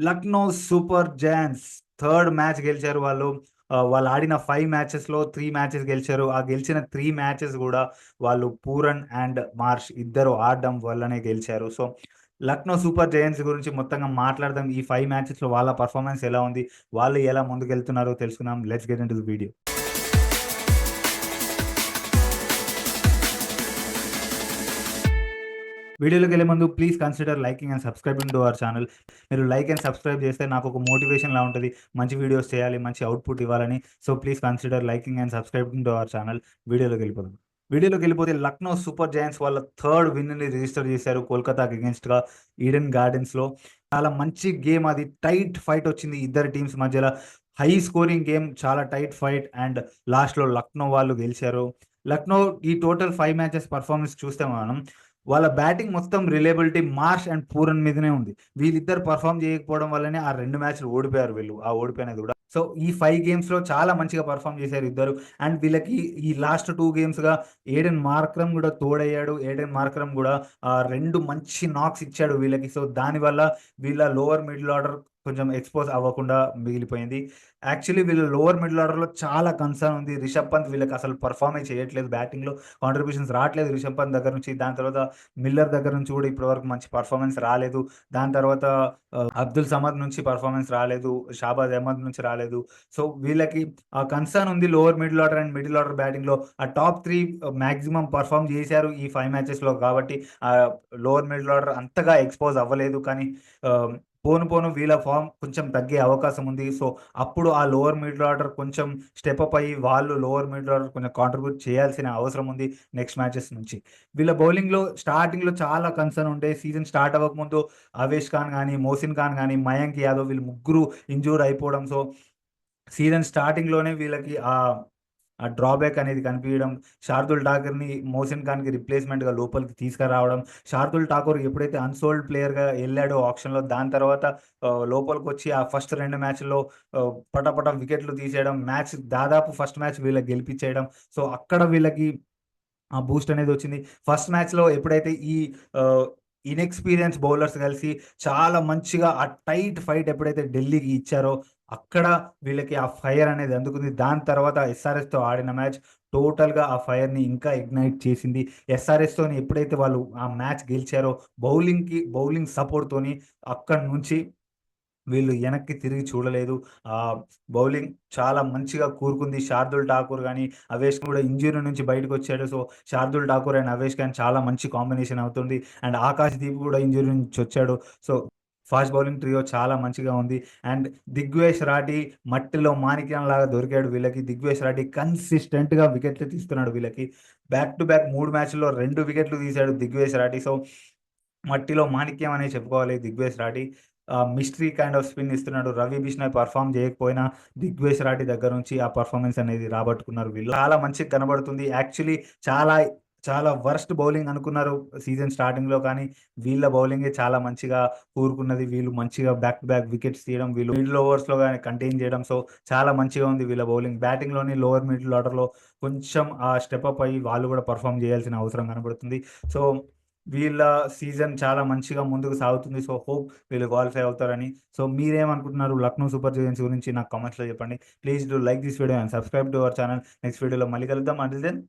Lucknow super Giants third match గెలిచారు వాళ్ళు. వాళ్ళు ఆడిన 5 మ్యాచెస్‌లో 3 మ్యాచెస్ గెలిచారు. ఆ గెలిచిన 3 మ్యాచెస్ గూడా వాళ్ళు పూరన్ అండ్ మార్ష్ ఇద్దరు ఆడడం వల్లనే గెలిచారు. సో, లక్నో సూపర్ జైంట్స్ గురించి మొత్తంగా మాట్లాడదాం. ఈ 5 మ్యాచెస్‌లో వాళ్ళ పర్ఫార్మెన్స్ ఎలా ఉంది? వాళ్ళు ఎలా ముందుకెళ్తున్నారో తెలుసుకుందాం. Let's get into the video. వీడియోలోకెళ్ళే ముందు please consider liking and subscribing to our channel. మీరు లైక్ అండ్ సబ్స్క్రైబ్ చేస్తే నాకొక మోటివేషన్‌లా ఉంటది. మంచి వీడియోస్ చేయాలి, మంచి అవుట్‌పుట్ ఇవ్వాలని. So, please consider liking and subscribing to our channel. వీడియోలోకెళ్ళిపోదాం. వీడియోలోకెళ్ళిపోతే లక్నో సూపర్ జైంట్స్ వాళ్ళ థర్డ్ విన్‌ని రిజిస్టర్ చేశారు కోల్కతాకి అగెయిన్స్ట్‌గా ఈడెన్ గార్డెన్స్‌లో. చాలా మంచి గేమ్ అది. టైట్ ఫైట్ వచ్చింది ఇద్దరి టీమ్స్ మధ్యల. హై స్కోరింగ్ గేమ్, చాలా టైట్ ఫైట్ అండ్ లాస్ట్‌లో లక్నో వాళ్ళు గెలిచారు. లక్నో ఈ టోటల్ 5 మ్యాచెస్ పెర్ఫార్మన్స్ చూస్తే మనం వాళ్ళ బ్యాటింగ్ మొత్తం రిలయబిలిటీ మార్ష్ అండ్ పూరన్ మీదనే ఉంది. వీళ్ళిద్దరు పెర్ఫార్మ్ చేయకపోవడం వల్లనే ఆ 2 మ్యాచ్‌లు ఓడిపోయారు వీళ్ళు. ఆ ఓడిపోయినది గూడా. సో, ఈ 5 గేమ్స్‌లో చాలా మంచిగా పెర్ఫార్మ్ చేశారు ఇద్దరు. అండ్ వీళ్ళకి ఈ లాస్ట్ 2 గేమ్స్‌గా ఏడెన్ మార్క్రమ్ గూడా తోడయ్యాడు. ఏడెన్ మార్క్రమ్ గూడా 2 మంచి నాక్స్ ఇచ్చాడు వీళ్ళకి. సో, దానివల్ల వీళ్ళ లోవర్ మిడిల్ ఆర్డర్ కొంచెం ఎక్స్‌పోజ్ అవ్వకుండా మిగిలిపోయింది. యాక్చువల్లీ వీళ్ళ లోవర్ మిడిల్ ఆర్డర్‌లో చాలా కన్సర్న్ ఉంది. రిషబ్ పంత్ వీళ్ళకసలు పెర్ఫార్మే చేయట్లేదు బ్యాటింగ్‌లో. కాంట్రిబ్యూషన్స్ రావట్లేదు రిషబ్ పంత్ దగ్గర నుంచి. దాని తర్వాత మిల్లర్ దగ్గర నుంచి కూడా ఇప్పటివరకు మంచి పర్ఫార్మెన్స్ రాలేదు. దాని తర్వాత అబ్దుల్ సమద్ నుంచి పర్ఫార్మెన్స్ రాలేదు. షాబాజ్ అహ్మద్ నుంచి రాలేదు. సో, వీళ్ళకి ఆ కన్సర్న్ ఉంది lower middle order and middle order బ్యాటింగ్‌లో. ఆ టాప్ 3 మాక్సిమం పర్ఫార్మ్ చేశారు ఈ 5 మ్యాచెస్‌లో కాబట్టి లోవర్ మిడిల్ ఆర్డర్ అంతగా ఎక్స్‌పోజ్ అవ్వలేదు. కానీ ఆహ్, పోను పోను వీళ్ళ ఫార్మ్ కొంచెం తగ్గే అవకాశం ఉంది. సో, అప్పుడు ఆ లోవర్ మిడిల్ ఆర్డర్ కొంచెం స్టెప్ అప్ అయ్యి వాళ్ళు లోవర్ మిడిల్ ఆర్డర్ కొంచెం కాంట్రిబ్యూట్ చేయాల్సిన అవసరం ఉంది నెక్స్ట్ మ్యాచెస్ నుంచి. వీళ్ళ బౌలింగ్‌లో స్టార్టింగ్‌లో చాలా కన్సర్న్ ఉండే. సీజన్ స్టార్ట్ అవ్వకముందు అవేష్ ఖాన్ గాని, మోసిన్ ఖాన్ గాని, మయాంక్ యాదవ్ వీళ్ళు ముగ్గురు ఇంజ్యూర్ అయిపోవడం. సో, సీజన్ స్టార్టింగ్‌లోనే వీళ్ళకి ఆ డ్రాబ్యాక్ అనేది కనిపియడం. శార్దుల్ ఠాకూర్‌ని మోసిన్ ఖాన్‌కి రిప్లేస్‌మెంట్‌గా లోపలికి తీసుకురావడం. శార్దుల్ ఠాకూర్ ఎప్పుడైతే అన్‌సోల్డ్ ప్లేయర్‌గా ఎళ్ళాడో ఆక్షన్‌లో దాని తర్వాత లోపలికొచ్చి ఆ ఫస్ట్ 2 మ్యాచ్‌ల్లో పటాపట వికెట్లు తీసేయడం. మ్యాచ్ దాదాపు ఫస్ట్ మ్యాచ్ వీళ్ళకి గెలిపిచ్చేయడం. సో, అక్కడ వీళ్ళకి ఆ బూస్ట్ అనేదొచ్చింది. ఫస్ట్ మ్యాచ్‌లో ఎప్పుడైతే ఈ ఆహ్, ఇనెక్స్‌పీరియన్స్ బౌలర్స్ కలిసి చాలా మంచిగా ఆ టైట్ ఫైట్ ఎప్పుడైతే ఢిల్లీకి ఇచ్చారో, అక్కడ వీళ్ళకి ఆ ఫైర్ అనేది అందుకుంది. దాని తర్వాత ఎస్ఆర్‌హెచ్‌తో ఆడిన మ్యాచ్ టోటల్‌గా ఆ ఫైర్‌ని ఇంకా ఇగ్నైట్ చేసింది. ఎస్ఆర్‌హెచ్‌తోని ఎప్పుడైతే వాళ్ళు ఆ మ్యాచ్ గెలిచారో, బౌలింగ్ సపోర్ట్‌తోని అక్కడి నుంచి వీళ్ళు ఎనక్కి తిరిగి చూడలేదు. బౌలింగ్ చాలా మంచిగా కూరుకుంది. శార్దుల్ ఠాకూర్ గాని, అవేష్ కూడా ఇంజ్యూరీ నుంచి బయటకొచ్చాడు. సో, శార్దుల్ ఠాకూర్ అండ్ అవేష్ ఖాన్ చాలా మంచి కాంబినేషన్ అవుతుంది. అండ్ ఆకాష్‌దీప్ కూడా ఇంజ్యూరీ నుంచొచ్చాడు. సో, ఫాస్ట్ బౌలింగ్ ట్రియో చాలా మంచిగా ఉంది. అండ్ దిగ్వేష్ రాఠీ మట్టిలో మాణిక్యంలాగా దొరికాడు వీళ్ళకి. దిగ్వేష్ రాఠీ కన్సిస్టెంట్‌గా వికెట్లు తీస్తున్నాడు వీళ్ళకి. బ్యాక్ టు బ్యాక్ 3 మ్యాచ్‌ల్లో 2 వికెట్లు తీశాడు దిగ్వేష్ రాఠీ. సో, మట్టిలో మాణిక్యం అనే చెప్పుకోవాలి Digvesh Rathee. Mystery kind of spin ఇస్తున్నాడు. రవి బిష్నాయ్ పెర్ఫార్మ్ చేయకపోయినా దిగ్వేష్ రాఠీ దగ్గర నుంచి ఆ పెర్ఫార్మన్స్ అనేది రాబట్టుకున్నారు వీళ్ళు. చాలా మంచిగా కనబడుతుంది. యాక్చువల్లీ చాలా, చాలా వర్స్ట్ బౌలింగ్ అనుకున్నారు సీజన్ స్టార్టింగ్‌లో కానీ వీళ్ళ బౌలింగే చాలా మంచిగా కూరుకున్నది. వీళ్ళు మంచిగా బ్యాక్ టు బ్యాక్ వికెట్స్ తీయడం, వీళ్ళు మిడిల్ ఓవర్స్‌లో గాని కంటైన్ చేయడం. సో, చాలా మంచిగా ఉంది వీళ్ళ బౌలింగ్. బ్యాటింగ్‌లోని లోవర్ మిడిల్ ఆర్డర్‌లో కొంచెం స్టెప్ అప్ అయ్యి వాళ్ళు కూడా పెర్ఫార్మ్ చేయాల్సిన అవసరం కనబడుతుంది. సో, వీళ్ళ సీజన్ చాలా మంచిగా ముందుకు సాగుతుంది. సో, హోప్ వీళ్ళు క్వాలిఫై అవుతారని. సో, మీరేమనుకుంటున్నారు లక్నో సూపర్ జైంట్స్ గురించి నాకు కామెంట్స్‌లో చెప్పండి. Please do like this video and subscribe to our channel. Next వీడియోలో మళ్ళీ కలుద్దాం. Until then